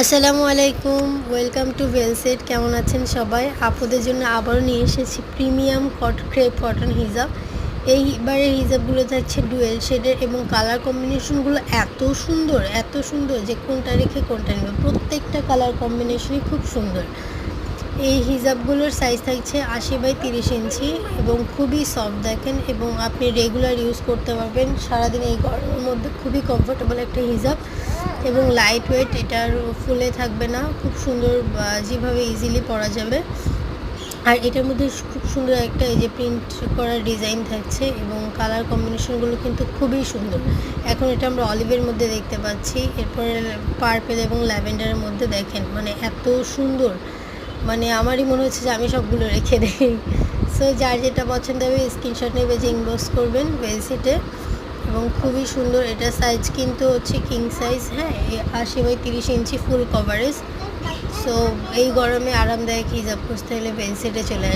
আসসালামু আলাইকুম, welcome to ওয়েলসেট। কেমন আছেন সবাই? আপুদের জন্য আবারও নিয়ে এসেছি প্রিমিয়াম ক্রেপ কটন হিজাব। এইবারের হিজাবগুলো থাকছে ডুয়েল শেডের এবং কালার কম্বিনেশনগুলো এত সুন্দর যে কোনটা রেখে কোনটা নেবে। প্রত্যেকটা কালার কম্বিনেশনই খুব সুন্দর। এই হিজাবগুলোর সাইজ থাকছে 80/30 ইঞ্চি এবং খুবই সফট দেখেন, এবং আপনি রেগুলার ইউজ করতে পারবেন সারাদিন এই গরমের মধ্যে। খুবই কমফোর্টেবল একটা হিজাব এবং লাইট ওয়েট, এটার ফুলে থাকবে না, খুব সুন্দর, যেভাবে ইজিলি পরা যাবে। আর এটার মধ্যে খুব সুন্দর একটা এই যে প্রিন্ট করা ডিজাইন থাকছে এবং কালার কম্বিনেশনগুলো কিন্তু খুবই সুন্দর। এখন এটা আমরা অলিভের মধ্যে দেখতে পাচ্ছি, এরপরে পার্পেল এবং ল্যাভেন্ডারের মধ্যে দেখেন, মানে এত সুন্দর, মানে আমারই মনে হচ্ছে যে আমি সবগুলো রেখে দিই। সো যার যেটা পছন্দ হবে স্ক্রিনশট নেবে, যে ইনবক্স করবেন ওয়েলসেটে। এবং খুবই সুন্দর, এটা সাইজ কিন্তু হচ্ছে কিং সাইজ, হ্যাঁ, 80/30 ইঞ্চি ফুল কভারেজ। সো এই গরমে আরামদায়ক হিজাব খুঁজতে হলে ওয়েলসেটে চলে আসে।